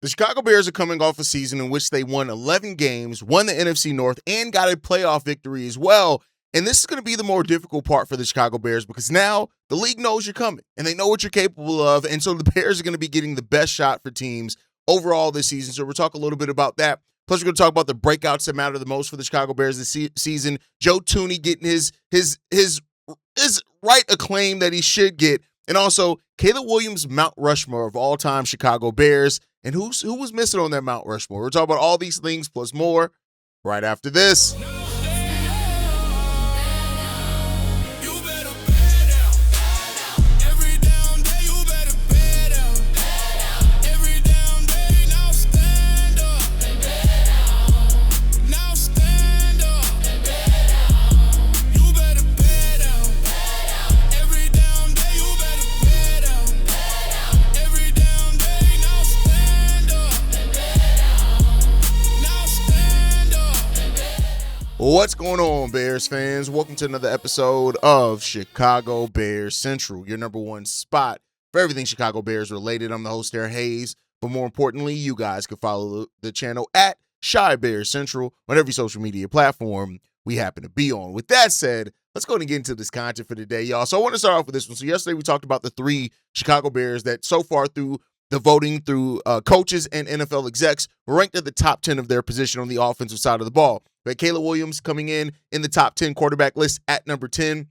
The Chicago Bears are coming off a season in which they won 11 games, won the NFC North, and got a playoff victory as well. And this is going to be the more difficult part for the Chicago Bears because now the league knows you're coming and they know what you're capable of. And so the Bears are going to be getting the best shot for teams overall this season. So we'll talk a little bit about that. Plus, we're going to talk about the breakouts that matter the most for the Chicago Bears this season. Joe Thuney getting his right acclaim that he should get. And also, Caleb Williams' Mount Rushmore of all-time Chicago Bears. And who was missing on that Mount Rushmore? We're talking about all these things plus more right after this. What's going on, Bears fans? Welcome to another episode of Chicago Bears Central, your number one spot for everything Chicago Bears related. I'm the host there, Haize, but more importantly, you guys can follow the channel at Chi Bears Central on every social media platform we happen to be on. With that said, let's go ahead and get into this content for today, y'all. So I want to start off with this one. So yesterday we talked about the three Chicago Bears that so far through the voting through coaches and NFL execs were ranked at the top 10 of their position on the offensive side of the ball. But Caleb Williams coming in the top 10 quarterback list at number 10.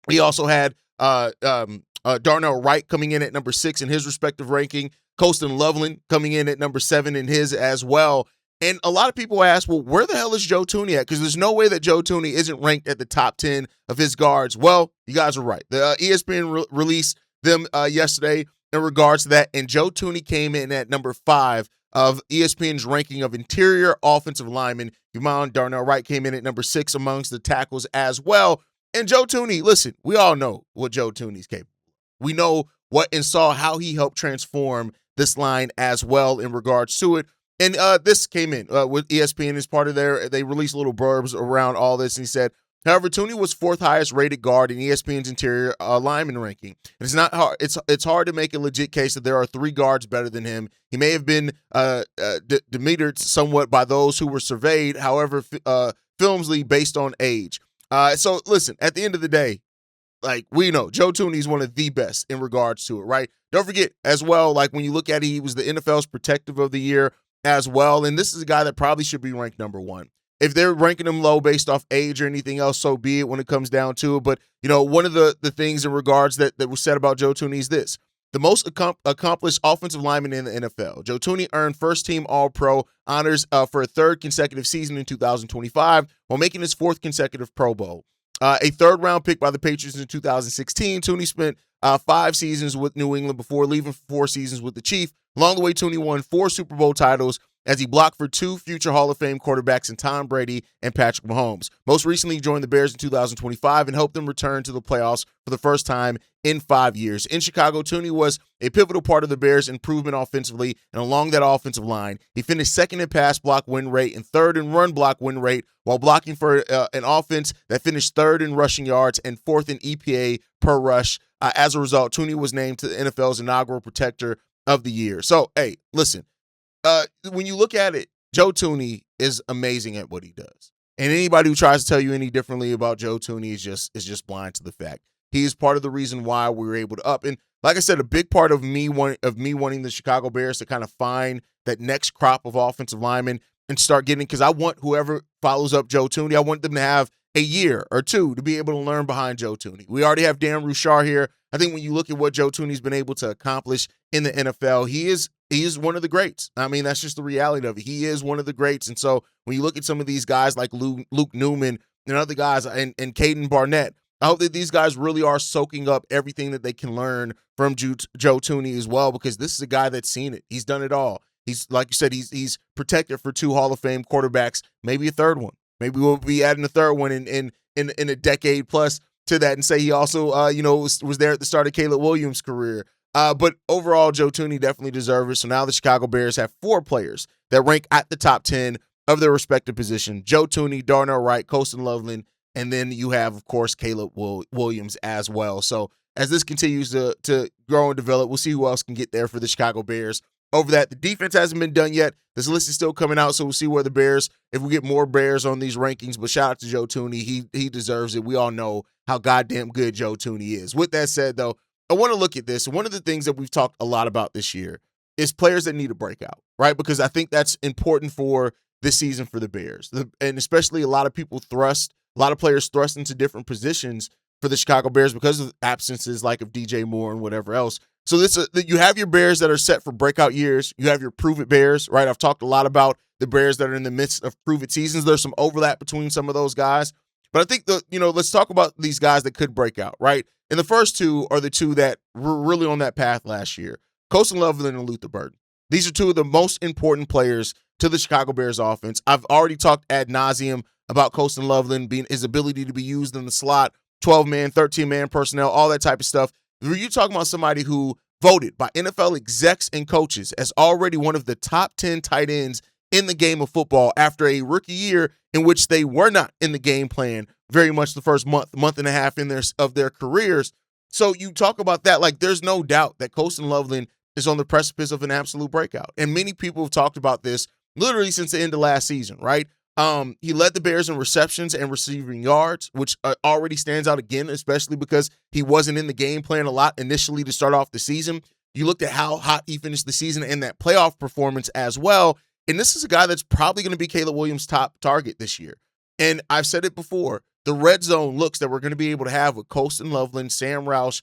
We also had Darnell Wright coming in at number 6 in his respective ranking. Colston Loveland coming in at number 7 in his as well. And a lot of people ask, well, where the hell is Joe Thuney at? Because there's no way that Joe Thuney isn't ranked at the top 10 of his guards. Well, you guys are right. The ESPN released them yesterday in regards to that, and Joe Thuney came in at number 5 of ESPN's ranking of interior offensive linemen. Darnell Wright came in at number 6 amongst the tackles as well. And Joe Thuney, listen, we all know what Joe Thuney's capable of. We know what and saw how he helped transform this line as well in regards to it. And this came in with ESPN as part of they released little blurbs around all this, and he said, however, Thuney was 4th highest rated guard in ESPN's interior lineman ranking. And it's not hard. It's hard to make a legit case that there are 3 guards better than him. He may have been demetered somewhat by those who were surveyed. However, Filmsley based on age. So listen, at the end of the day, like we know, Joe Thuney is one of the best in regards to it, right? Don't forget as well, like when you look at it, he was the NFL's Protective of the Year as well. And this is a guy that probably should be ranked number 1. If they're ranking him low based off age or anything else, so be it when it comes down to it. But, you know, one of the things in regards that was said about Joe Thuney is this. The most accomplished offensive lineman in the NFL. Joe Thuney earned first-team All-Pro honors for a 3rd consecutive season in 2025 while making his 4th consecutive Pro Bowl. A 3rd-round pick by the Patriots in 2016, Thuney spent 5 seasons with New England before leaving for 4 seasons with the Chiefs. Along the way, Thuney won 4 Super Bowl titles as he blocked for 2 future Hall of Fame quarterbacks in Tom Brady and Patrick Mahomes. Most recently, he joined the Bears in 2025 and helped them return to the playoffs for the first time in 5 years. In Chicago, Thuney was a pivotal part of the Bears' improvement offensively, and along that offensive line, he finished 2nd in pass block win rate and 3rd in run block win rate while blocking for an offense that finished 3rd in rushing yards and 4th in EPA per rush. As a result, Thuney was named to the NFL's inaugural Protector of the Year. So, hey, listen. When you look at it, Joe Thuney is amazing at what he does. And anybody who tries to tell you any differently about Joe Thuney is just blind to the fact. He is part of the reason why we were able to up. And like I said, a big part of me wanting the Chicago Bears to kind of find that next crop of offensive linemen and start getting, because I want whoever follows up Joe Thuney, I want them to have a year or 2 to be able to learn behind Joe Thuney. We already have Dan Rouchar here. I think when you look at what Joe Thuney's been able to accomplish in the NFL, he is one of the greats. I mean, that's just the reality of it. He is one of the greats. And so when you look at some of these guys like Luke Newman and other guys and Caden Barnett, I hope that these guys really are soaking up everything that they can learn from Joe Thuney as well, because this is a guy that's seen it. He's done it all. He's, like you said, he's protected for 2 Hall of Fame quarterbacks, maybe a 3rd one. Maybe we'll be adding a 3rd one in a decade plus to that, and say he also was there at the start of Caleb Williams' career. But overall, Joe Thuney definitely deserves it. So now the Chicago Bears have 4 players that rank at the top 10 of their respective position. Joe Thuney, Darnell Wright, Colston Loveland, and then you have, of course, Caleb Williams as well. So as this continues to grow and develop, we'll see who else can get there for the Chicago Bears over that. The defense hasn't been done yet. This list is still coming out, so we'll see where the Bears, if we get more Bears on these rankings. But shout out to Joe Thuney. He deserves it. We all know how goddamn good Joe Thuney is. With that said, though, I want to look at this. One of the things that we've talked a lot about this year is players that need a breakout, right? Because I think that's important for this season for the Bears. And especially a lot of players thrust into different positions for the Chicago Bears because of absences like of DJ Moore and whatever else. So you have your Bears that are set for breakout years. You have your prove-it Bears, right? I've talked a lot about the Bears that are in the midst of prove-it seasons. There's some overlap between some of those guys. But I think let's talk about these guys that could break out, right? And the first two are the two that were really on that path last year. Colston Loveland and Luther Burden. These are two of the most important players to the Chicago Bears offense. I've already talked ad nauseum about Colston Loveland being his ability to be used in the slot, 12-man, 13-man personnel, all that type of stuff. You're talking about somebody who voted by NFL execs and coaches as already one of the top 10 tight ends in the game of football after a rookie year in which they were not in the game plan very much the first month and a half of their careers. So you talk about that, like there's no doubt that Colston Loveland is on the precipice of an absolute breakout. And many people have talked about this literally since the end of last season, right? He led the Bears in receptions and receiving yards, which already stands out again, especially because he wasn't in the game plan a lot initially to start off the season. You looked at how hot he finished the season and that playoff performance as well. And this is a guy that's probably going to be Caleb Williams' top target this year. And I've said it before, the red zone looks that we're going to be able to have with Colston Loveland, Sam Roush,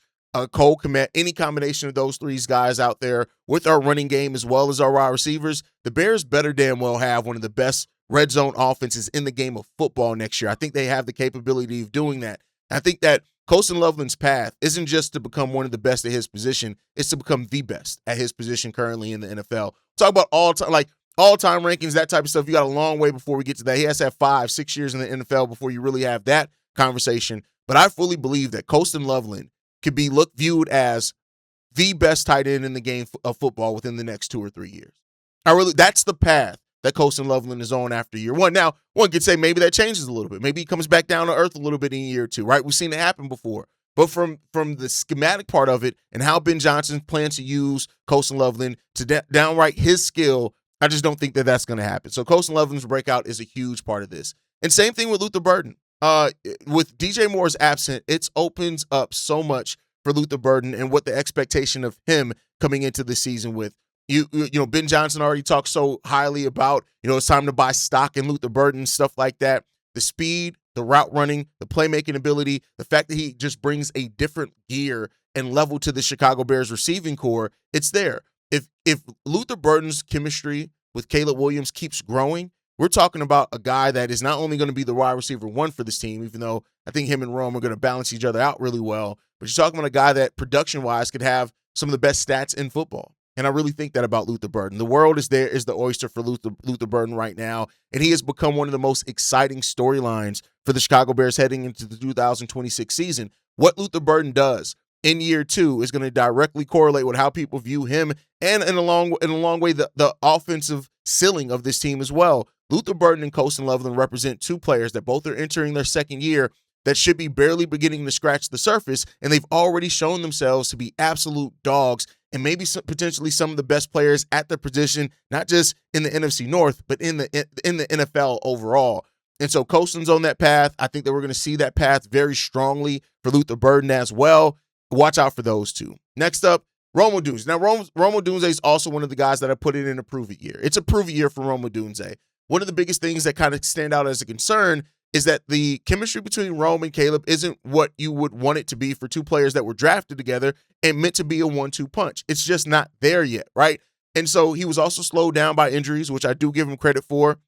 Cole Kmet, any combination of those three guys out there with our running game as well as our wide receivers, the Bears better damn well have one of the best red zone offenses in the game of football next year. I think they have the capability of doing that. I think that Colston Loveland's path isn't just to become one of the best at his position, it's to become the best at his position currently in the NFL. Talk about all-time rankings, that type of stuff. You got a long way before we get to that. He has to have 5-6 years in the NFL before you really have that conversation. But I fully believe that Colston Loveland could be viewed as the best tight end in the game of football within the next 2 or 3 years. That's the path that Colston Loveland is on after year one. Now, one could say maybe that changes a little bit. Maybe he comes back down to earth a little bit in year two, right? We've seen it happen before. But from the schematic part of it and how Ben Johnson plans to use Colston Loveland to downright his skill, I just don't think that that's going to happen. So Colston Loveland's breakout is a huge part of this. And same thing with Luther Burden. With DJ Moore's absent, it opens up so much for Luther Burden and what the expectation of him coming into the season with. Ben Johnson already talked so highly about, it's time to buy stock in Luther Burden, stuff like that. The speed, the route running, the playmaking ability, the fact that he just brings a different gear and level to the Chicago Bears receiving core, it's there. If Luther Burden's chemistry with Caleb Williams keeps growing, we're talking about a guy that is not only going to be the wide receiver one for this team, even though I think him and Rome are going to balance each other out really well, but you're talking about a guy that production-wise could have some of the best stats in football. And I really think that about Luther Burden. The world is the oyster for Luther Burden right now, and he has become one of the most exciting storylines for the Chicago Bears heading into the 2026 season. What Luther Burden does in year two is going to directly correlate with how people view him and in a long way the offensive ceiling of this team as well. Luther Burden and Colston Loveland represent two players that both are entering their second year that should be barely beginning to scratch the surface, and they've already shown themselves to be absolute dogs and maybe potentially some of the best players at their position, not just in the NFC North, but in the NFL overall. And so Colston's on that path. I think that we're going to see that path very strongly for Luther Burden as well. Watch out for those two. Next up, Rome Odunze. Now, Rome Odunze is also one of the guys that I put it in a prove-it year. It's a prove-it year for Rome Odunze. One of the biggest things that kind of stand out as a concern is that the chemistry between Rome and Caleb isn't what you would want it to be for two players that were drafted together and meant to be a 1-2 punch. It's just not there yet, right? And so he was also slowed down by injuries, which I do give him credit for.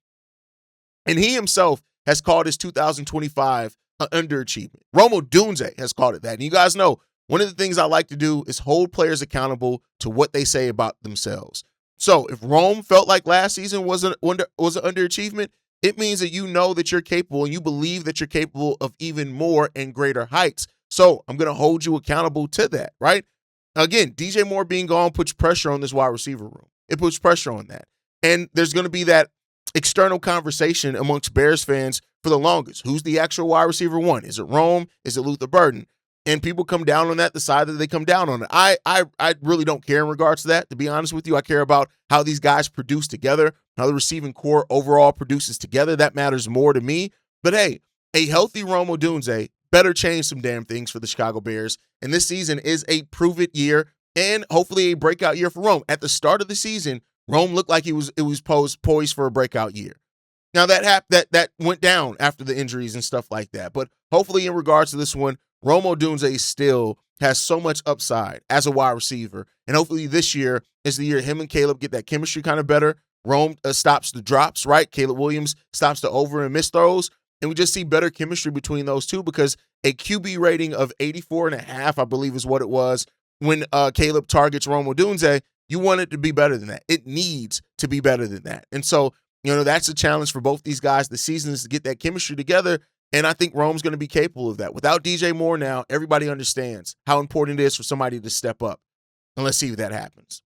And he himself has called his 2025 an underachievement. Rome Odunze has called it that. And you guys know, one of the things I like to do is hold players accountable to what they say about themselves. So if Rome felt like last season was an underachievement, it means that you know that you're capable and you believe that you're capable of even more and greater heights. So I'm going to hold you accountable to that, right? Again, DJ Moore being gone puts pressure on this wide receiver room. It puts pressure on that. And there's going to be that external conversation amongst Bears fans for the longest. Who's the actual wide receiver one? Is it Rome? Is it Luther Burden? and people come down on that the side that they come down on it. I really don't care in regards to that, to be honest with you. I care about how these guys produce together, how the receiving core overall produces together. That matters more to me. But hey, a healthy Rome Odunze better change some damn things for the Chicago Bears. And this season is a prove-it year and hopefully a breakout year for Rome. At the start of the season, Rome looked like it was poised for a breakout year. Now that went down after the injuries and stuff like that. But hopefully in regards to this one, Rome Odunze still has so much upside as a wide receiver. And hopefully this year is the year him and Caleb get that chemistry kind of better. Rome stops the drops, right? Caleb Williams stops the over and miss throws. And we just see better chemistry between those two because a QB rating of 84.5, I believe is what it was, when Caleb targets Rome Odunze, you want it to be better than that. It needs to be better than that. And so, that's a challenge for both these guys this season is to get that chemistry together. And I think Rome's going to be capable of that. Without DJ Moore now, everybody understands how important it is for somebody to step up. And let's see if that happens.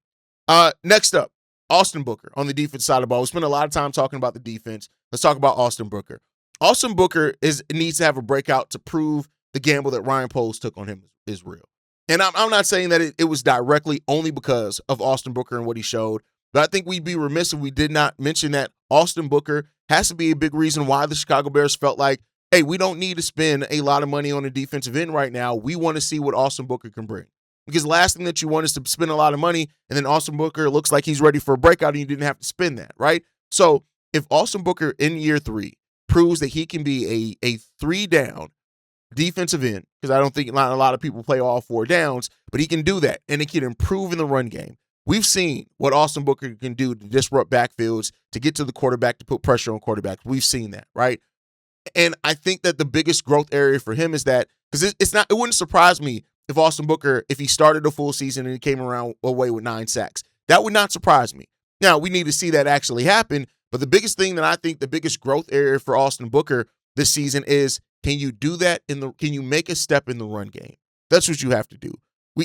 Next up, Austin Booker on the defense side of the ball. We spent a lot of time talking about the defense. Let's talk about Austin Booker. Austin Booker needs to have a breakout to prove the gamble that Ryan Poles took on him is real. And I'm not saying that it was directly only because of Austin Booker and what he showed, but I think we'd be remiss if we did not mention that Austin Booker has to be a big reason why the Chicago Bears felt like, hey, we don't need to spend a lot of money on a defensive end right now. We want to see what Austin Booker can bring. Because the last thing that you want is to spend a lot of money, and then Austin Booker looks like he's ready for a breakout and you didn't have to spend that, right? So if Austin Booker in year 3 proves that he can be a 3-down defensive end, because I don't think a lot of people play all 4 downs, but he can do that, and it can improve in the run game. We've seen what Austin Booker can do to disrupt backfields, to get to the quarterback, to put pressure on quarterbacks. We've seen that, right? And I think that the biggest growth area for him is that, because it wouldn't surprise me if Austin Booker, if he started a full season and he came away with 9 sacks. That would not surprise me. Now, we need to see that actually happen, but the biggest thing that I think the biggest growth area for Austin Booker this season is, can you do that can you make a step in the run game? That's what you have to do.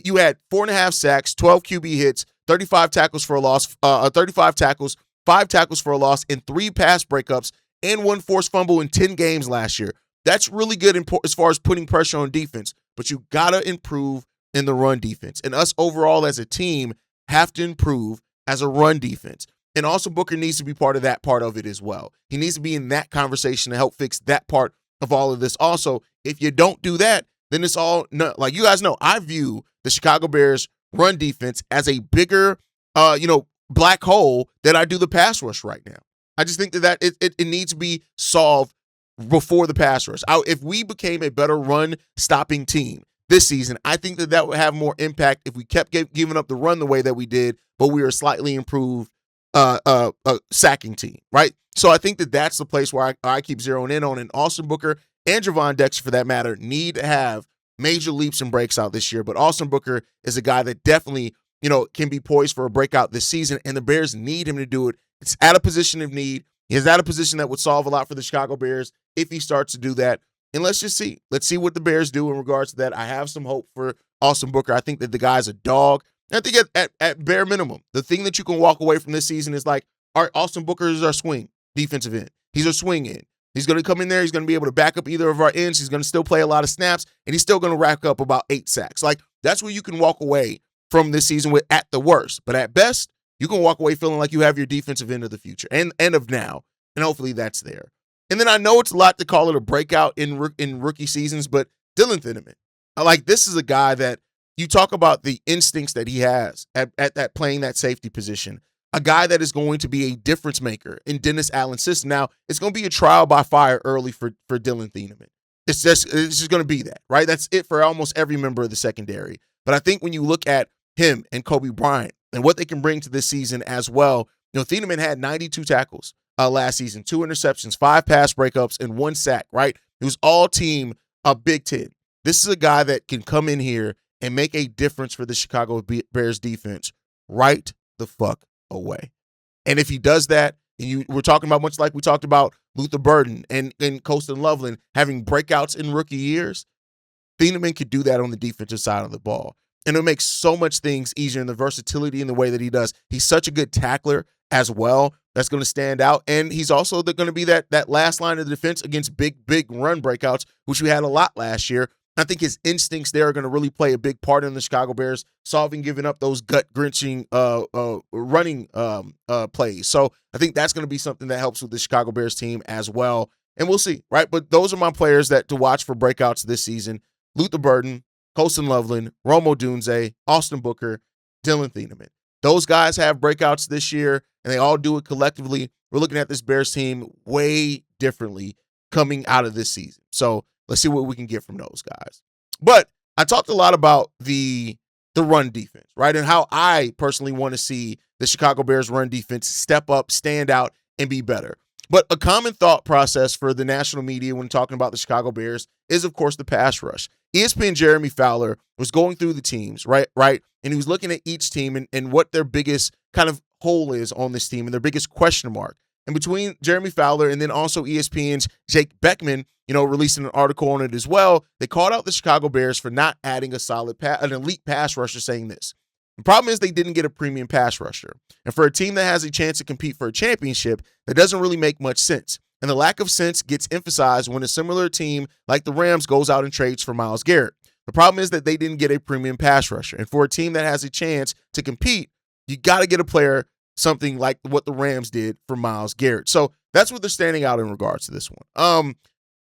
You had 4.5 sacks, 12 QB hits, 35 tackles for a loss, 35 tackles, 5 tackles for a loss, and 3 pass breakups, and 1 forced fumble in 10 games last year. That's really good as far as putting pressure on defense, but you got to improve in the run defense. And us overall as a team have to improve as a run defense. And also Booker needs to be part of that part of it as well. He needs to be in that conversation to help fix that part of all of this. Also, if you don't do that, then it's all, like you guys know, I view the Chicago Bears run defense as a bigger, black hole than I do the pass rush right now. I just think that it needs to be solved before the pass rush. If we became a better run stopping team this season, I think that would have more impact if we kept giving up the run the way that we did, but we were a slightly improved sacking team, right? So I think that's the place where I keep zeroing in on. And Austin Booker and Javon Dexter, for that matter, need to have major leaps and breaks out this year. But Austin Booker is a guy that definitely, can be poised for a breakout this season, and the Bears need him to do it. It's at a position of need. He's at a position that would solve a lot for the Chicago Bears if he starts to do that. And let's just see. Let's see what the Bears do in regards to that. I have some hope for Austin Booker. I think that the guy's a dog. And I think at bare minimum, the thing that you can walk away from this season is like, all right, Austin Booker is our swing defensive end. He's our swing end. He's going to come in there. He's going to be able to back up either of our ends. He's going to still play a lot of snaps, and he's still going to rack up about 8 sacks. Like, that's where you can walk away from this season with at the worst. But at best, you can walk away feeling like you have your defensive end of the future and of now, and hopefully that's there. And then I know it's a lot to call it a breakout in rookie seasons, but Dillon Thieneman, this is a guy that you talk about the instincts that he has at that playing that safety position. A guy that is going to be a difference maker in Dennis Allen's system. Now, it's going to be a trial by fire early for Dillon Thieneman. It's just going to be that, right? That's it for almost every member of the secondary. But I think when you look at him and Kobe Bryant and what they can bring to this season as well, Thieneman had 92 tackles last season, 2 interceptions, 5 pass breakups, and 1 sack, right? It was all team Big Ten. This is a guy that can come in here and make a difference for the Chicago Bears defense right the fuck away. And if he does that, and we're talking about much like we talked about Luther Burden and Colston Loveland having breakouts in rookie years, Thieneman could do that on the defensive side of the ball. And it makes so much things easier in the versatility in the way that he does. He's such a good tackler as well. That's going to stand out. And he's also going to be that last line of defense against big run breakouts, which we had a lot last year. I think his instincts there are going to really play a big part in the Chicago Bears giving up those gut-wrenching running plays. So I think that's going to be something that helps with the Chicago Bears team as well. And we'll see, right? But those are my players to watch for breakouts this season. Luther Burden, Colston Loveland, Rome Odunze, Austin Booker, Dillon Thieneman. Those guys have breakouts this year, and they all do it collectively. We're looking at this Bears team way differently coming out of this season. So let's see what we can get from those guys. But I talked a lot about the run defense, right? And how I personally want to see the Chicago Bears run defense step up, stand out, and be better. But a common thought process for the national media when talking about the Chicago Bears is, of course, the pass rush. ESPN Jeremy Fowler was going through the teams, right? And he was looking at each team and what their biggest kind of hole is on this team and their biggest question mark. And between Jeremy Fowler and then also ESPN's Jake Beckman, releasing an article on it as well, they called out the Chicago Bears for not adding an elite pass rusher, saying this. The problem is they didn't get a premium pass rusher. And for a team that has a chance to compete for a championship, that doesn't really make much sense. And the lack of sense gets emphasized when a similar team like the Rams goes out and trades for Myles Garrett. The problem is that they didn't get a premium pass rusher. And for a team that has a chance to compete, you got to get a player something like what the Rams did for Myles Garrett. So that's what they're standing out in regards to this one.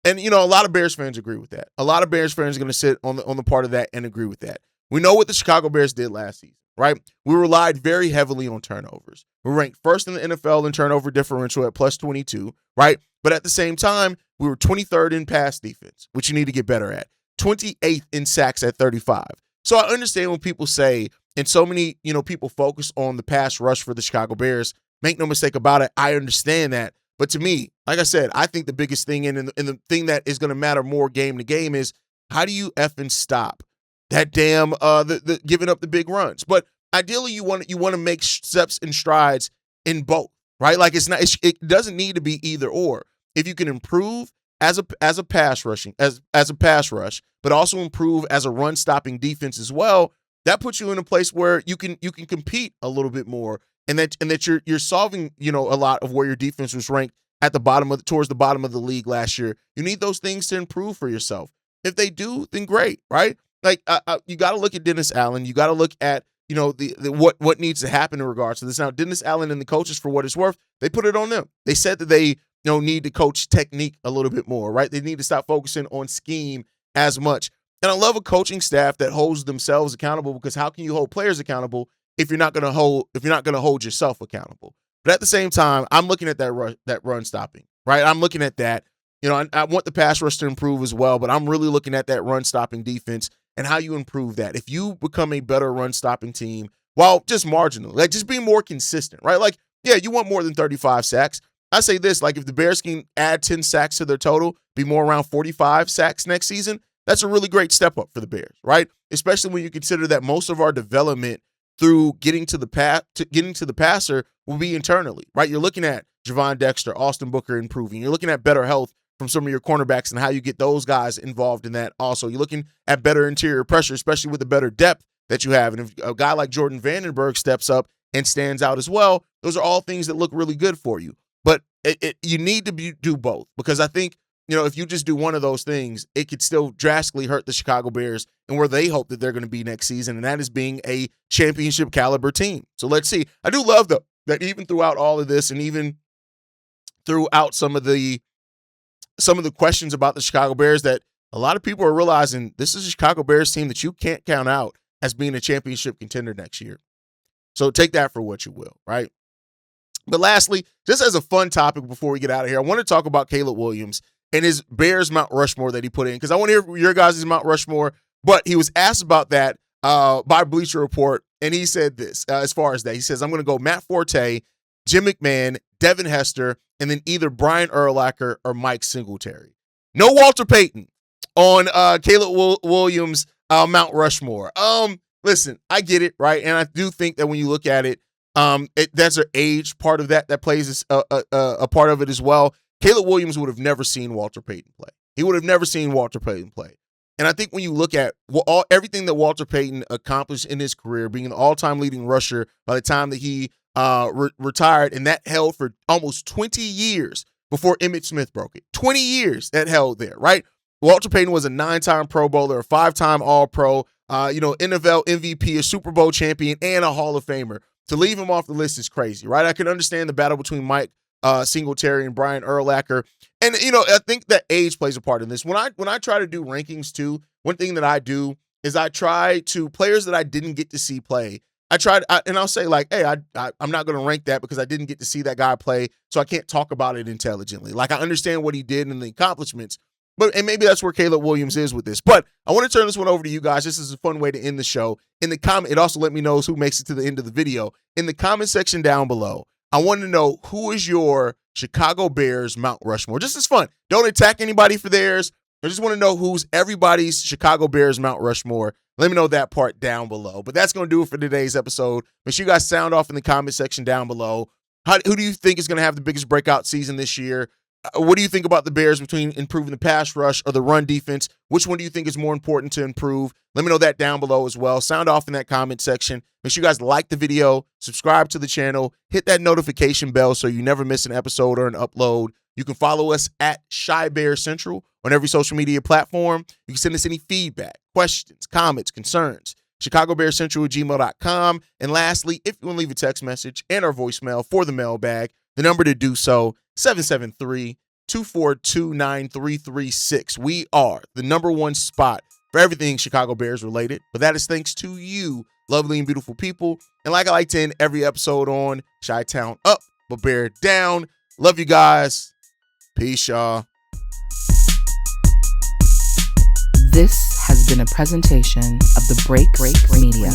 And a lot of Bears fans agree with that. A lot of Bears fans are going to sit on the part of that and agree with that. We know what the Chicago Bears did last season, right? We relied very heavily on turnovers. We ranked first in the NFL in turnover differential at plus 22, right? But at the same time, we were 23rd in pass defense, which you need to get better at. 28th in sacks at 35. So I understand when people say, and so many, people focus on the pass rush for the Chicago Bears. Make no mistake about it. I understand that. But to me, like I said, I think the biggest thing and the thing that is going to matter more game to game is how do you effing stop that damn the giving up the big runs? But ideally, you want to make steps and strides in both, right? Like it doesn't need to be either or. If you can improve as a pass rushing as a pass rush, but also improve as a run stopping defense as well, that puts you in a place where you can compete a little bit more, and that you're solving a lot of where your defense was ranked at towards the bottom of the league last year. You need those things to improve for yourself. If they do, then great, right? Like you got to look at Dennis Allen. You got to look at what needs to happen in regards to this. Now, Dennis Allen and the coaches, for what it's worth, they put it on them. They said that they need to coach technique a little bit more, right? They need to stop focusing on scheme as much. And I love a coaching staff that holds themselves accountable, because how can you hold players accountable if you're not going to hold yourself accountable? But at the same time, I'm looking at that run stopping, right? I'm looking at that. I want the pass rush to improve as well, but I'm really looking at that run stopping defense and how you improve that. If you become a better run stopping team, while just marginal, like just being more consistent, right? Like, yeah, you want more than 35 sacks. I say this, like if the Bears can add 10 sacks to their total, be more around 45 sacks next season, that's a really great step up for the Bears, right? Especially when you consider that most of our development through getting to the passer will be internally, right? You're looking at Javon Dexter, Austin Booker improving. You're looking at better health from some of your cornerbacks and how you get those guys involved in that also. You're looking at better interior pressure, especially with the better depth that you have. And if a guy like Jordan Vandenberg steps up and stands out as well, those are all things that look really good for you. But you need to do both, because I think, if you just do one of those things, it could still drastically hurt the Chicago Bears and where they hope that they're going to be next season, and that is being a championship caliber team. So let's see. I do love, though, that even throughout all of this and even throughout some of the questions about the Chicago Bears, that a lot of people are realizing this is a Chicago Bears team that you can't count out as being a championship contender next year. So take that for what you will, right? But lastly, just as a fun topic before we get out of here, I want to talk about Caleb Williams and his Bears Mount Rushmore that he put in, because I want to hear your guys' Mount Rushmore. But he was asked about that by Bleacher Report, and he said this as far as that. He says, I'm going to go Matt Forte, Jim McMahon, Devin Hester, and then either Brian Urlacher or Mike Singletary. No Walter Payton on Caleb Williams' Mount Rushmore. Listen, I get it, right? And I do think that when you look at it, that's an age part of that plays a part of it as well. Caleb Williams would have never seen Walter Payton play. He would have never seen Walter Payton play. And I think when you look at everything that Walter Payton accomplished in his career, being an all-time leading rusher by the time that he retired, and that held for almost 20 years before Emmitt Smith broke it. 20 years that held there, right? Walter Payton was a 9-time Pro Bowler, a 5-time All-Pro, NFL MVP, a Super Bowl champion, and a Hall of Famer. To leave him off the list is crazy, right? I can understand the battle between Mike Singletary and Brian Urlacher. And, I think that age plays a part in this. When I try to do rankings too, one thing that I do is I try to players that I didn't get to see play. And I'll say like, hey, I'm not going to rank that because I didn't get to see that guy play, so I can't talk about it intelligently. Like, I understand what he did and the accomplishments, and maybe that's where Caleb Williams is with this. But I want to turn this one over to you guys. This is a fun way to end the show. In the comment, it also let me know who makes it to the end of the video. In the comment section down below, I want to know who is your Chicago Bears Mount Rushmore. Just as fun. Don't attack anybody for theirs. I just want to know who's everybody's Chicago Bears Mount Rushmore. Let me know that part down below. But that's going to do it for today's episode. Make sure you guys sound off in the comment section down below. Who do you think is going to have the biggest breakout season this year? What do you think about the Bears between improving the pass rush or the run defense? Which one do you think is more important to improve? Let me know that down below as well. Sound off in that comment section. Make sure you guys like the video, subscribe to the channel, hit that notification bell so you never miss an episode or an upload. You can follow us at Shy Bear Central on every social media platform. You can send us any feedback, questions, comments, concerns. ChicagoBearCentral@gmail.com. And lastly, if you want to leave a text message and our voicemail for the mailbag, the number to do so, 773-242-9336. We are the #1 spot for everything Chicago Bears related, but that is thanks to you, lovely and beautiful people. And like I like to end every episode on, Chi-Town up, but Bear down. Love you guys. Peace, y'all. This has been a presentation of the Break Media.